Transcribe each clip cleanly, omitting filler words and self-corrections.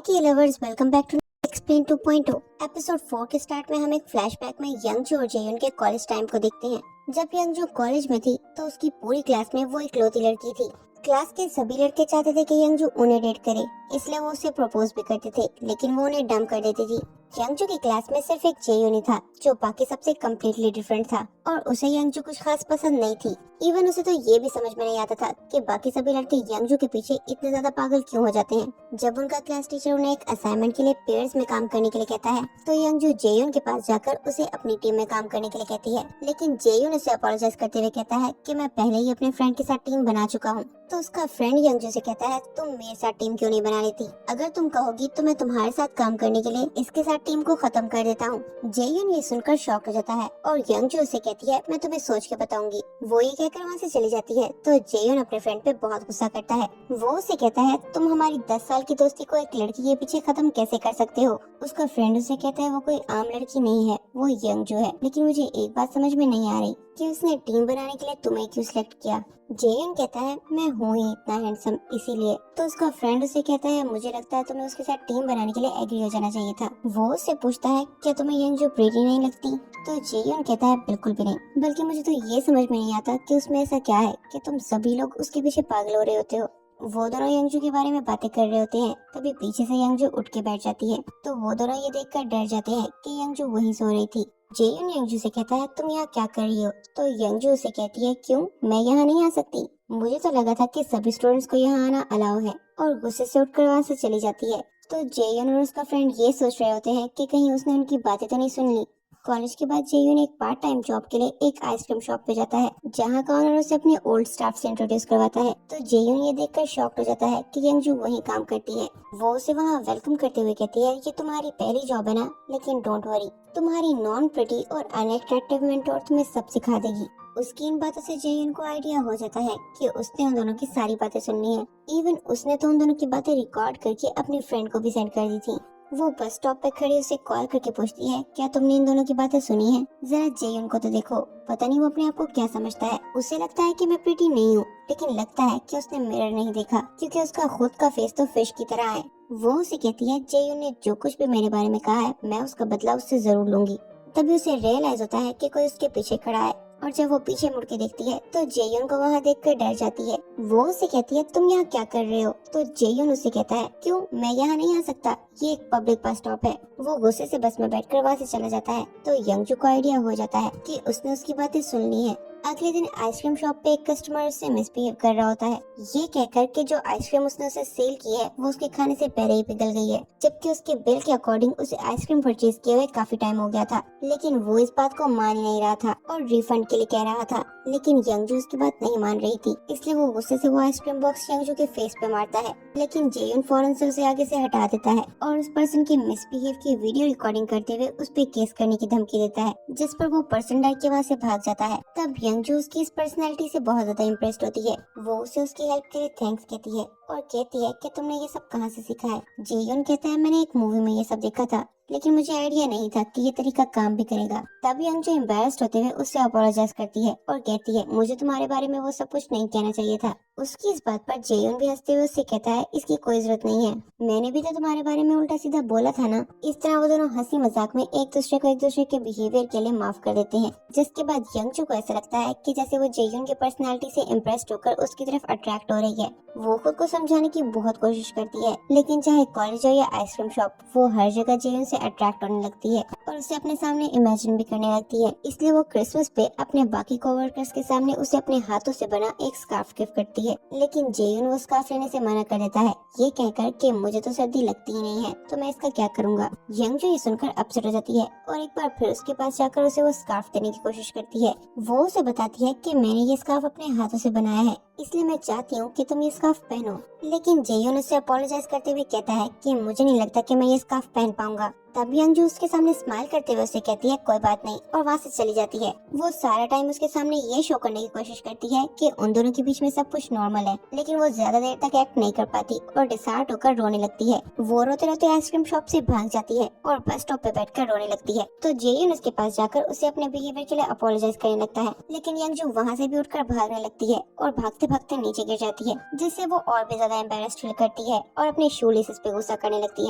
के lovers, welcome back to explain 2.0। Episode 4 के start में हम एक फ्लैशबैक में यंगजू और जेयुन के कॉलेज टाइम को देखते हैं। जब यंगजू कॉलेज में थी तो उसकी पूरी क्लास में वो इकलौती लड़की थी। क्लास के सभी लड़के चाहते थे कि यंगजू उन्हें डेट करे, इसलिए वो उसे प्रपोज भी करते थे, लेकिन वो उन्हें डम कर देती थी। यंगजू की क्लास में सिर्फ एक जेयुन ही था जो बाकी सबसे कम्प्लीटली डिफरेंट था और उसे यंगजू कुछ खास पसंद नहीं थी। इवन उसे तो ये भी समझ में नहीं आता था कि बाकी सभी लड़के यंगजू के पीछे इतने ज्यादा पागल क्यों हो जाते हैं। जब उनका क्लास टीचर उन्हें एक असाइनमेंट के लिए पेयर्स में काम करने के लिए कहता है तो यंगजू जेयुन के पास जाकर उसे अपनी टीम में काम करने के लिए कहती है, लेकिन जेयुन उसे अपोलोजाइज करते हुए कहता है कि मैं पहले ही अपने फ्रेंड के साथ टीम बना चुका हूँ। तो उसका फ्रेंड यंगजू से कहता है, तुम मेरे साथ टीम क्यों नहीं बना लेती? अगर तुम कहोगी तो मैं तुम्हारे साथ काम करने के लिए इसके साथ टीम को खत्म कर देता हूँ। जेयुन ये सुनकर शॉक हो जाता है और यंगजू उसे कहती है, मैं तुम्हें सोच के बताऊंगी। वो ये कहकर वहाँ से चली जाती है तो जेयुन अपने फ्रेंड पे बहुत गुस्सा करता है। वो उसे कहता है, तुम हमारी 10 साल की दोस्ती को एक लड़की के पीछे खत्म कैसे कर सकते हो? उसका फ्रेंड उसे कहता है, वो कोई आम लड़की नहीं है, वो यंगजू है। लेकिन मुझे एक बात समझ में नहीं आ रही कि उसने टीम बनाने के लिए तुम्हें क्यों सिलेक्ट किया? जेयुन कहता है, मैं हूँ ही इतना हैंडसम इसीलिए। तो उसका फ्रेंड उसे कहता है, मुझे लगता है तुम्हें उसके साथ टीम बनाने के लिए एग्री हो जाना चाहिए था। वो उससे पूछता है, क्या तुम्हें यंगजू प्रीटी नहीं लगती? तो जेयुन कहता है, बिल्कुल भी नहीं, बल्कि मुझे तो ये समझ में नहीं आता कि उसमें ऐसा क्या है कि तुम सभी लोग उसके पीछे पागल हो रहे होते हो। वो दोनों यंगजू के बारे में बातें कर रहे होते हैं, तभी पीछे से यंगजू उठ के बैठ जाती है। तो वो दोनों ये देखकर डर जाते हैं कि यंगजू वहीं सो रही थी। जेयुन यंगजू से कहता है, तुम यहाँ क्या कर रही हो? तो यंगजू उसे कहती है, क्यों, मैं यहाँ नहीं आ सकती? मुझे तो लगा था कि सभी स्टूडेंट्स को यहाँ आना अलाउ है, और गुस्से से उठकर वहाँ से चली जाती है। तो जेयुन और उसका फ्रेंड ये सोच रहे होते हैं कि कहीं उसने उनकी बातें तो नहीं सुन ली। कॉलेज के बाद जेयुन एक पार्ट टाइम जॉब के लिए एक आइसक्रीम शॉप पे जाता है, जहाँ का ओनर उसे अपने ओल्ड स्टाफ से इंट्रोड्यूस करवाता है। तो जेयुन ये देखकर शॉक्ड हो जाता है कि यंगजू वहीं काम करती है। वो उसे वहाँ वेलकम करते हुए कहती है, ये तुम्हारी पहली जॉब है ना, लेकिन डोंट वरी, तुम्हारी नॉन प्रिटी और अनअट्रैक्टिव मेंटोर तुम्हें सब सिखा देगी। उसकी इन बातों से जेयुन को आइडिया हो जाता है कि उसने उन दोनों की सारी बातें सुननी है। इवन उसने तो उन दोनों की बातें रिकॉर्ड करके अपने फ्रेंड को भी सेंड कर दी थी। वो बस स्टॉप पे खड़ी उसे कॉल करके पूछती है, क्या तुमने इन दोनों की बातें सुनी है? जरा जेयुन को तो देखो, पता नहीं वो अपने आप को क्या समझता है। उसे लगता है कि मैं प्रीटी नहीं हूँ, लेकिन लगता है कि उसने मिरर नहीं देखा, क्योंकि उसका खुद का फेस तो फिश की तरह है। वो उसे कहती है, जेयुन ने जो कुछ भी मेरे बारे में कहा है, मैं उसका बदला उससे जरूर लूंगी। तभी उसे रियलाइज होता है कि कोई उसके पीछे खड़ा है, और जब वो पीछे मुड़ के देखती है तो जेयुन को वहाँ देखकर डर जाती है। वो उसे कहती है, तुम यहाँ क्या कर रहे हो? तो जेयुन उसे कहता है, क्यों, मैं यहाँ नहीं आ सकता, ये एक पब्लिक बस स्टॉप है। वो गुस्से से बस में बैठकर वहाँ से चला जाता है। तो यंगजू को आइडिया हो जाता है कि उसने उसकी बातें सुन ली है। अगले दिन आइसक्रीम शॉप पे एक कस्टमर उससे मिसबिहेव कर रहा होता है, ये कहकर कि जो आइसक्रीम उसने उसे सेल की है वो उसके खाने से पहले ही पिघल गई है, जबकि उसके बिल के अकॉर्डिंग उसे आइसक्रीम परचेज किए हुए काफी टाइम हो गया था। लेकिन वो इस बात को मान ही नहीं रहा था और रिफंड के लिए कह रहा था, लेकिन यंगजू उसकी बात नहीं मान रही थी, इसलिए वो गुस्से से वो आइसक्रीम बॉक्स यंगजू के फेस पे मारता है। लेकिन जेयुन फौरन से उसे आगे से हटा देता है और उस पर्सन की मिसबिहेव की वीडियो रिकॉर्डिंग करते हुए उस पे केस करने की धमकी देता है, जिस पर वो पर्सन डर के वहाँ से भाग जाता है। तब यंगजू उसकी इस पर्सनैलिटी से बहुत ज्यादा इम्प्रेस्ड होती है। वो उसे उसकी हेल्प के लिए थैंक्स कहती है और कहती है कि तुमने ये सब कहाँ से सीखा है? जेयुन कहता है, मैंने एक मूवी में ये सब देखा था, लेकिन मुझे आइडिया नहीं था कि ये तरीका काम भी करेगा। तब यंगजू एम्बैरेस्ड होते हुए उससे अपोलोजाइज करती है और कहती है, मुझे तुम्हारे बारे में वो सब कुछ नहीं कहना चाहिए था। उसकी इस बात पर जेयुन भी हंसते हुए उससे कहता है, इसकी कोई जरूरत नहीं है, मैंने भी तो तुम्हारे बारे में उल्टा सीधा बोला था ना। इस तरह वो दोनों हंसी मजाक में एक दूसरे को एक दूसरे के बिहेवियर के लिए माफ कर देते हैं, जिसके बाद यंगजू को ऐसा लगता है कि जैसे वो जेयुन के पर्सनालिटी से इम्प्रेस्ड होकर उसकी तरफ अट्रैक्ट हो रही है। वो खुद को समझाने की बहुत कोशिश करती है, लेकिन चाहे कॉलेज हो या आइसक्रीम शॉप, वो हर जगह जेयुन से अट्रैक्ट होने लगती है और उसे अपने सामने इमेजिन भी करने लगती है। इसलिए वो क्रिसमस पे अपने बाकी कोवर्कर्स के सामने उसे अपने हाथों से बना एक स्कार्फ गिफ्ट करती है, लेकिन जेयुन वो स्कार्फ लेने से मना कर देता है, ये कहकर कि मुझे तो सर्दी लगती ही नहीं है, तो मैं इसका क्या करूँगा। यंगजू ये सुनकर अपसेट हो जाती है और एक बार फिर उसके पास जाकर उसे वो स्कार्फ देने की कोशिश करती है। वो उसे बताती है कि मैंने ये स्कार्फ अपने हाथों से बनाया है, इसलिए मैं चाहती हूँ कि तुम ये स्कार्फ पहनो। लेकिन जेयुन उससे अपोलोजाइज करते हुए कहता है कि मुझे नहीं लगता कि मैं ये स्कार्फ पहन पाऊंगा। तब यंगजू उसके सामने स्माइल करते हुए उसे कहती है, कोई बात नहीं, और वहाँ से चली जाती है। वो सारा टाइम उसके सामने ये शो करने की कोशिश करती है कि उन दोनों के बीच में सब कुछ नॉर्मल है, लेकिन वो ज्यादा देर तक एक्ट नहीं कर पाती और डिसहार्ट होकर रोने लगती है। वो रोते रोते आइसक्रीम शॉप से भाग जाती है और बस स्टॉप पे बैठकर रोने लगती है। तो जेयुन उसके पास जाकर उसे अपने बिहेवियर के लिए अपोलोजाइज करने लगता है, लेकिन यंगजू वहाँ से भी उठकर भागने लगती है और भागते भागते भागते नीचे गिर जाती है, जिससे वो और भी ज्यादा एम्बैरेस्ड फील करती है और अपने शू लेसेस पे गुस्सा करने लगती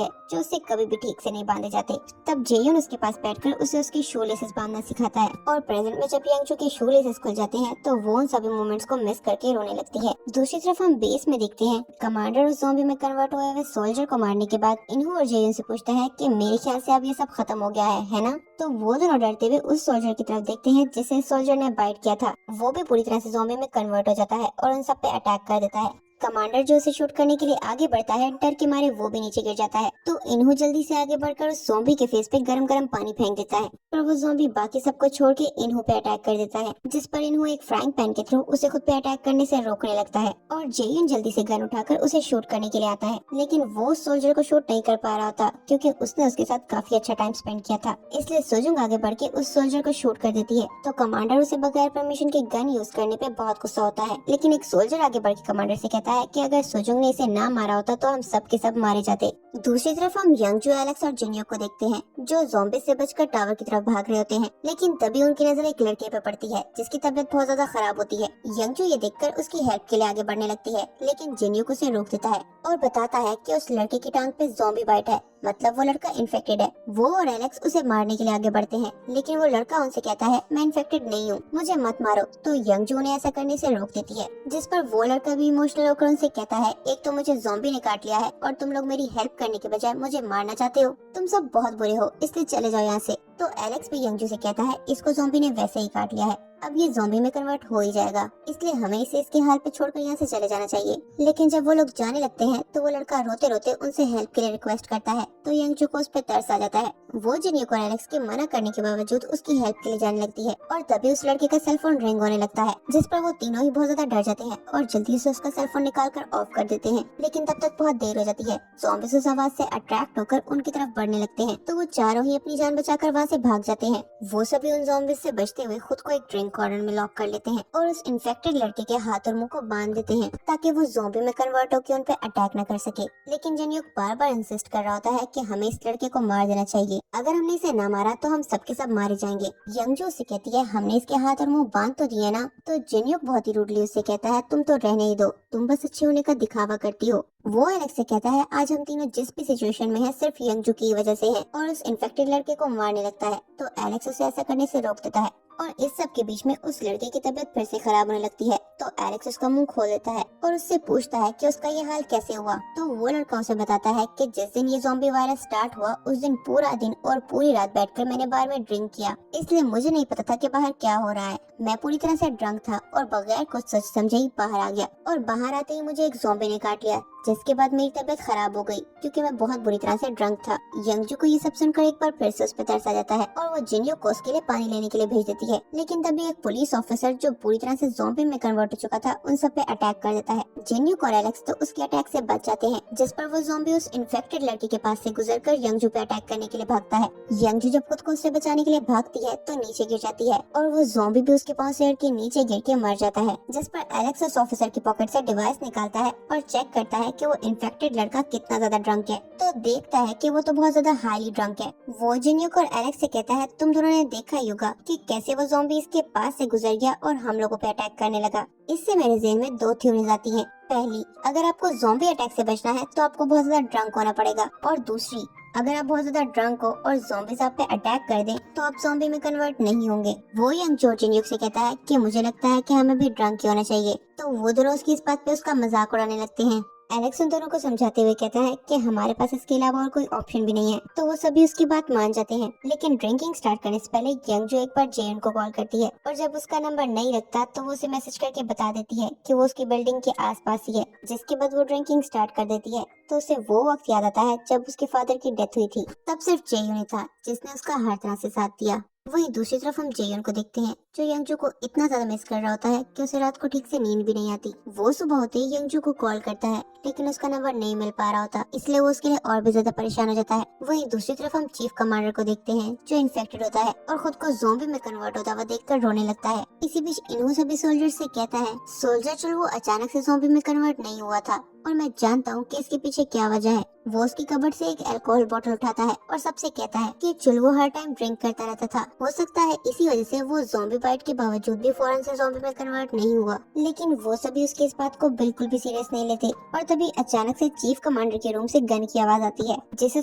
है, जो उससे कभी भी ठीक से नहीं बांधे जाते। तब जेयुन उसके पास बैठकर उसे उसके शू लेसेस बांधना सिखाता है और प्रेजेंट में जब यंगजो के शू लेसेस खुल जाते हैं तो वो उन सभी मोमेंट्स को मिस करके रोने लगती है। दूसरी तरफ हम बेस में देखते हैं कमांडर उस ज़ॉम्बी में कन्वर्ट हुए हुए सोल्जर को मारने के बाद इन्हू और जेयुन से पूछता है कि मेरे ख्याल से अब ये सब खत्म हो गया है ना? तो वो दोनों डरते हुए उस सोल्जर की तरफ देखते हैं जिसे सोल्जर ने बाइट किया था। वो भी पूरी तरह से ज़ॉम्बी में कन्वर्ट हो जाता है और उन सब पे अटैक कर देता है। कमांडर जो उसे शूट करने के लिए आगे बढ़ता है, डर के मारे वो भी नीचे गिर जाता है। तो इन्हू जल्दी से आगे बढ़कर उस ज़ॉम्बी के फेस पे गरम गरम पानी फेंक देता है, पर वो ज़ॉम्बी बाकी सबको छोड़ के इन्हू पे अटैक कर देता है, जिस पर इन्हू एक फ्राइंग पैन के थ्रू उसे खुद पे अटैक करने से रोकने लगता है और जेयुन जल्दी से गन उठाकर उसे शूट करने के लिए आता है। लेकिन वो उस सोल्जर को शूट नहीं कर पा रहा था क्योंकि उसने उसके साथ काफी अच्छा टाइम स्पेंड किया था, इसलिए सोजुंग आगे बढ़ के उस सोल्जर को शूट कर देती है। तो कमांडर उसे बगैर परमिशन के गन यूज करने पे बहुत गुस्सा होता है, लेकिन एक सोल्जर आगे बढ़ के कमांडर से कहता है कि अगर सोजुंग ने इसे ना मारा होता तो हम सब के सब मारे जाते। दूसरी तरफ हम यंगजू, एलेक्स और जिन्यो को देखते हैं जो ज़ॉम्बी से बचकर टावर की तरफ भाग रहे होते हैं, लेकिन तभी उनकी नजर एक लड़के पे पड़ती है जिसकी तबीयत बहुत ज्यादा खराब होती है। यंगजू ये देखकर उसकी हेल्प के लिए आगे बढ़ने लगती है, लेकिन जिन्यो को उसे रोक देता है और बताता है कि उस लड़के की टांग पे ज़ॉम्बी बाइट है, मतलब वो लड़का इन्फेक्टेड है। वो और एलेक्स उसे मारने के लिए आगे बढ़ते हैं, लेकिन वो लड़का उनसे कहता है मैं इन्फेक्टेड नहीं हूँ, मुझे मत मारो। तो यंगजू ने ऐसा करने से रोक देती है, जिस पर वो लड़का भी इमोशनल होकर उनसे कहता है एक तो मुझे ज़ॉम्बी ने काट लिया है और तुम लोग मेरी हेल्प करने के बजाय मुझे मारना चाहते हो, तुम सब बहुत बुरे हो, इसलिए चले जाओ यहाँ से। तो एलेक्स भी यंगजू से कहता है इसको ज़ॉम्बी ने वैसे ही काट लिया है, अब ये ज़ॉम्बी में कन्वर्ट हो ही जाएगा, इसलिए हमें इसे इसके हाल पे छोड़कर यहाँ से चले जाना चाहिए। लेकिन जब वो लोग जाने लगते हैं तो वो लड़का रोते रोते उनसे हेल्प के लिए रिक्वेस्ट करता है, तो यंगजू को उस पर तरस आ जाता है। वो जिन्यो को एलेक्स के मना करने के बावजूद उसकी हेल्प के लिए जाने लगती है और तभी उस लड़के का सेलफोन रिंग होने लगता है, जिस पर वो तीनों ही बहुत ज्यादा डर जाते हैं और जल्दी से उसका सेलफोन निकाल कर ऑफ कर देते हैं। लेकिन तब तक बहुत देर हो जाती है। ज़ॉम्बीज़ उस आवाज से अट्रैक्ट होकर उनकी तरफ बढ़ने लगते हैं, तो वो चारों ही अपनी जान बचाकर वहाँ से भाग जाते हैं। वो सभी उन ज़ॉम्बीज़ से बचते हुए खुद को एक ड्रिंक कॉर्नर में लॉक कर लेते हैं और उस इन्फेक्टेड लड़के के हाथ और मुंह को बांध देते हैं ताकि वो ज़ॉम्बी में कन्वर्ट होकर उन पे अटैक न कर सके। लेकिन जिन्यो बार बार इंसिस्ट कर रहा होता है कि हमें इस लड़के को मार देना चाहिए, अगर हमने इसे ना मारा तो हम सबके सब मारे जाएंगे। यंगजू से कहती है हमने इसके हाथ और मुंह बांध तो दिए ना? तो जिन्यो बहुत ही रूडली उससे कहता है तुम तो रहने ही दो, तुम बस अच्छे होने का दिखावा करती हो। वो एलेक्स से कहता है आज हम तीनों जिस भी सिचुएशन में हैं सिर्फ यंगजू की वजह से है, और उस इन्फेक्टेड लड़के को मारने लगता है। तो एलेक्स उसे ऐसा करने से रोक देता है और इस सब के बीच में उस लड़के की तबीयत फिर से खराब होने लगती है। तो एलेक्स उसका मुंह खोल देता है और उससे पूछता है कि उसका ये हाल कैसे हुआ। तो वो लड़का उसे बताता है कि जिस दिन ये ज़ॉम्बी वायरस स्टार्ट हुआ उस दिन पूरा दिन और पूरी रात बैठकर मैंने बार में ड्रिंक किया, इसलिए मुझे नहीं पता था कि बाहर क्या हो रहा है। मैं पूरी तरह से ड्रंक था और बगैर कुछ सोच समझे ही बाहर आ गया और बाहर आते ही मुझे एक ज़ॉम्बी ने काट लिया, जिसके बाद मेरी तबीयत खराब हो गई क्योंकि मैं बहुत बुरी तरह से ड्रंक था। यंगजू को ये सब सुनकर एक बार फिर से उस पर तरस आ जाता है और वो जिन्यो को उसके लिए पानी लेने के लिए भेज देती है। लेकिन तभी एक पुलिस ऑफिसर जो पूरी तरह से ज़ॉम्बी में कन्वर्ट हो चुका था उन सब पे अटैक कर देता है। जिन्यो और एलेक्स तो उसके अटैक से बच जाते हैं, जिस पर वो ज़ॉम्बी उस इन्फेक्टेड लड़की के पास से गुजरकर यंगजू पे अटैक करने के लिए भागता है। यंगजू जब खुद को उससे बचाने के लिए भागती है तो नीचे गिर जाती है और वो ज़ॉम्बी भी उसके पास से अड़ के नीचे गिर के मर जाता है, जिस पर एलेक्स उस ऑफिसर की पॉकेट से डिवाइस निकालता है और चेक करता है कि वो इन्फेक्टेड लड़का कितना ज्यादा ड्रंक है। तो देखता है कि वो तो बहुत ज्यादा हाईली ड्रंक है। वो जिन्यो और एलेक्स से कहता है तुम दोनों ने देखा ही होगा कि कैसे वो ज़ॉम्बी इसके पास से गुजर गया और हम लोगों पे अटैक करने लगा। इससे मेरे ज़हन में दो थ्योरीज आती हैं। पहली, अगर आपको ज़ॉम्बी अटैक से बचना है तो आपको बहुत ज्यादा ड्रंक होना पड़ेगा, और दूसरी, अगर आप बहुत ज्यादा ड्रंक हो और ज़ॉम्बीज़ आप पे अटैक कर दें तो आप ज़ॉम्बी में कन्वर्ट नहीं होंगे। वो यंग जिन्यो से कहता है कि मुझे लगता है कि हमें भी ड्रंक ही होना चाहिए। तो वो दोनों उसकी इस बात पे उसका मजाक उड़ाने लगते हैं। एलेक्स उन दोनों को समझाते हुए कहता है कि हमारे पास इसके अलावा और कोई ऑप्शन भी नहीं है। तो वो सभी उसकी बात मान जाते हैं, लेकिन ड्रिंकिंग स्टार्ट करने से पहले यंगजू एक बार जेन को कॉल करती है और जब उसका नंबर नहीं लगता तो वो उसे मैसेज करके बता देती है कि वो उसकी बिल्डिंग के आसपास ही है, जिसके बाद वो ड्रिंकिंग स्टार्ट कर देती है। तो उसे वो वक्त याद आता है जब उसके फादर की डेथ हुई थी। तब सिर्फ जेयून ही था जिसने उसका हर तरह से साथ दिया। वहीं दूसरी तरफ हम जेयून को देखते हैं जो यंगजू को इतना ज्यादा मिस कर रहा होता है कि उसे रात को ठीक से नींद भी नहीं आती। वो सुबह होते ही यंगजू को कॉल करता है, लेकिन उसका नंबर नहीं मिल पा रहा होता, इसलिए वो उसके लिए और भी ज्यादा परेशान हो जाता है। वहीं दूसरी तरफ हम चीफ कमांडर को देखते हैं जो इन्फेक्टेड होता है और खुद को ज़ॉम्बी में कन्वर्ट होता हुआ देखकर रोने लगता है। इसी बीच इन्हू सभी सोल्जर से कहता है, सोल्जर चुलवो अचानक से ज़ॉम्बी में कन्वर्ट नहीं हुआ था और मैं जानता हूँ कि इसके पीछे क्या वजह है। वो उसकी कबर्ड से एक अल्कोहल बोतल उठाता है और सबसे कहता है कि चुलवो हर टाइम ड्रिंक करता रहता था। हो सकता है इसी वजह से वो ज़ॉम्बी बाइट के बावजूद भी फौरन से ज़ॉम्बी में कन्वर्ट नहीं हुआ। लेकिन वो सभी उसके इस बात को बिल्कुल भी सीरियस नहीं लेते और तभी अचानक से चीफ कमांडर के रूम से गन की आवाज आती है, जिसे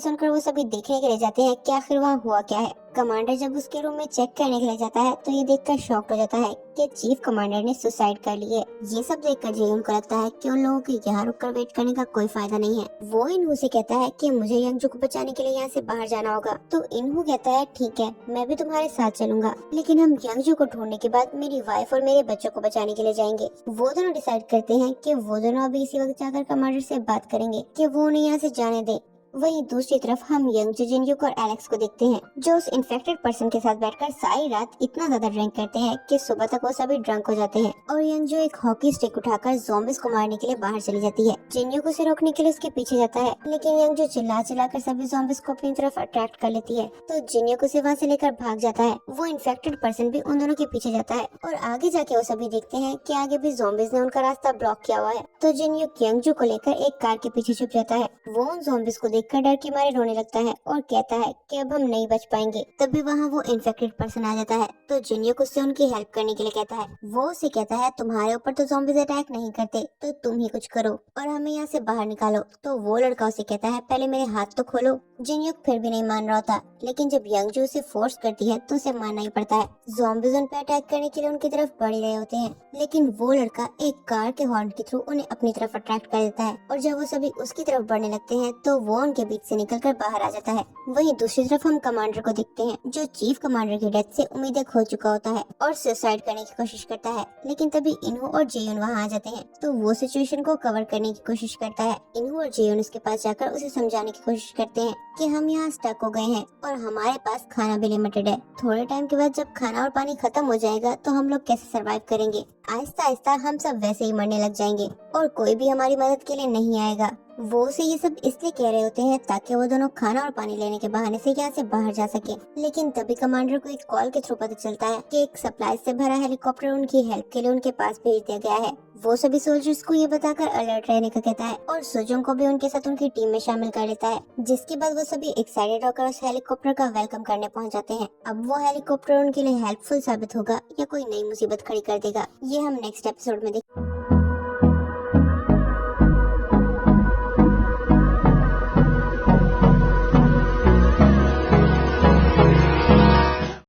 सुनकर वो सभी देखने के लिए जाते हैं कि आखिर वहाँ हुआ क्या है। कमांडर जब उसके रूम में चेक करने के लिए जाता है तो ये देखकर शॉक्ड हो जाता है कि चीफ कमांडर ने सुसाइड कर ली है। ये सब देखकर जेयून को लगता है कि उन लोगों के यहाँ रुककर वेट करने का कोई फायदा नहीं है। वो इनहू से कहता है कि मुझे यंगजू को बचाने के लिए यहाँ से बाहर जाना होगा। तो इनहू कहता है ठीक है, मैं भी तुम्हारे साथ चलूंगा, लेकिन हम यंगजू को ढूंढने के बाद मेरी वाइफ और मेरे बच्चों को बचाने के लिए जाएंगे। वो दोनों डिसाइड करते हैं कि वो दोनों अभी इसी वक्त जाकर कमांडर से बात करेंगे कि वो उन्हें यहाँ से जाने दे। वहीं दूसरी तरफ हम यंग जिनयुक और एलेक्स को देखते हैं, जो उस इन्फेक्टेड पर्सन के साथ बैठकर सारी रात इतना ज्यादा ड्रिंक करते हैं कि सुबह तक वो सभी ड्रंक हो जाते हैं। और यंग जो एक हॉकी स्टिक उठाकर ज़ॉम्बीज को मारने के लिए बाहर चली जाती है। जिनयुक उसे रोकने के लिए उसके पीछे जाता है, लेकिन यंग जो चिल्ला चिल्लाकर सभी ज़ॉम्बीज को अपनी तरफ अट्रैक्ट कर लेती है, तो जिनयुक उसे वहाँ से लेकर भाग जाता है। वो इन्फेक्टेड पर्सन भी उन दोनों के पीछे जाता है और आगे जाके वो सभी देखते हैं कि आगे भी ज़ॉम्बीज ने उनका रास्ता ब्लॉक किया हुआ है। तो जिनयुक यंगजू को लेकर एक कार के पीछे छुप जाता है। वो उन ज़ॉम्बीज को देखकर डर के मारे रोने लगता है और कहता है कि अब हम नहीं बच पाएंगे। तभी वहाँ वो इन्फेक्टेड पर्सन आ जाता है, तो जिनयुक उससे उनकी हेल्प करने के लिए कहता है। वो उसे कहता है तुम्हारे ऊपर तो ज़ॉम्बीज अटैक नहीं करते, तो तुम ही कुछ करो और हमें यहाँ से बाहर निकालो। तो वो लड़का उसे कहता है पहले मेरे हाथ तो खोलो। जिनयुक फिर भी नहीं मान रहा होता, लेकिन जब यंगजू उसे फोर्स करती है तो उसे मानना ही पड़ता है। ज़ॉम्बीज उन पे अटैक करने के लिए उनकी तरफ बढ़ ही रहे होते हैं, लेकिन वो लड़का एक कार के हॉर्न के थ्रू उन्हें अपनी तरफ अट्रैक्ट कर देता है और जब वो सभी उसकी तरफ बढ़ने लगते हैं तो वो उनके बीच से निकलकर बाहर आ जाता है। वहीं दूसरी तरफ हम कमांडर को देखते हैं, जो चीफ कमांडर की डेथ से उम्मीदें खो चुका होता है और सुसाइड करने की कोशिश करता है। लेकिन तभी इनहू और जेयुन वहाँ आ जाते हैं, तो वो सिचुएशन को कवर करने की कोशिश करता है। इनहू और जेयुन उसके पास जाकर उसे समझाने की कोशिश करते हैं कि हम यहाँ स्टक हो गए हैं और हमारे पास खाना भी लिमिटेड है। थोड़े टाइम के बाद जब खाना और पानी खत्म हो जाएगा तो हम लोग कैसे सरवाइव करेंगे। आहिस्ता आहिस्ता हम सब वैसे ही मरने लग जाएंगे और कोई भी हमारी मदद के लिए नहीं आएगा। वो उसे ये सब इसलिए कह रहे होते हैं ताकि वो दोनों खाना और पानी लेने के बहाने से यहाँ से बाहर जा सके। लेकिन तभी कमांडर को एक कॉल के थ्रू पता चलता है कि एक सप्लाई से भरा हेलीकॉप्टर उनकी हेल्प के लिए उनके पास भेज दिया गया है। वो सभी सोल्जर्स को ये बताकर अलर्ट रहने का कहता है और सुजोंग को भी उनके साथ उनकी टीम में शामिल कर लेता है, जिसके बाद वो सभी एक्साइटेड होकर उस हेलीकॉप्टर का वेलकम करने पहुंच जाते हैं। अब वो हेलीकॉप्टर उनके लिए हेल्पफुल साबित होगा या कोई नई मुसीबत खड़ी कर देगा, ये हम नेक्स्ट एपिसोड में देखेंगे।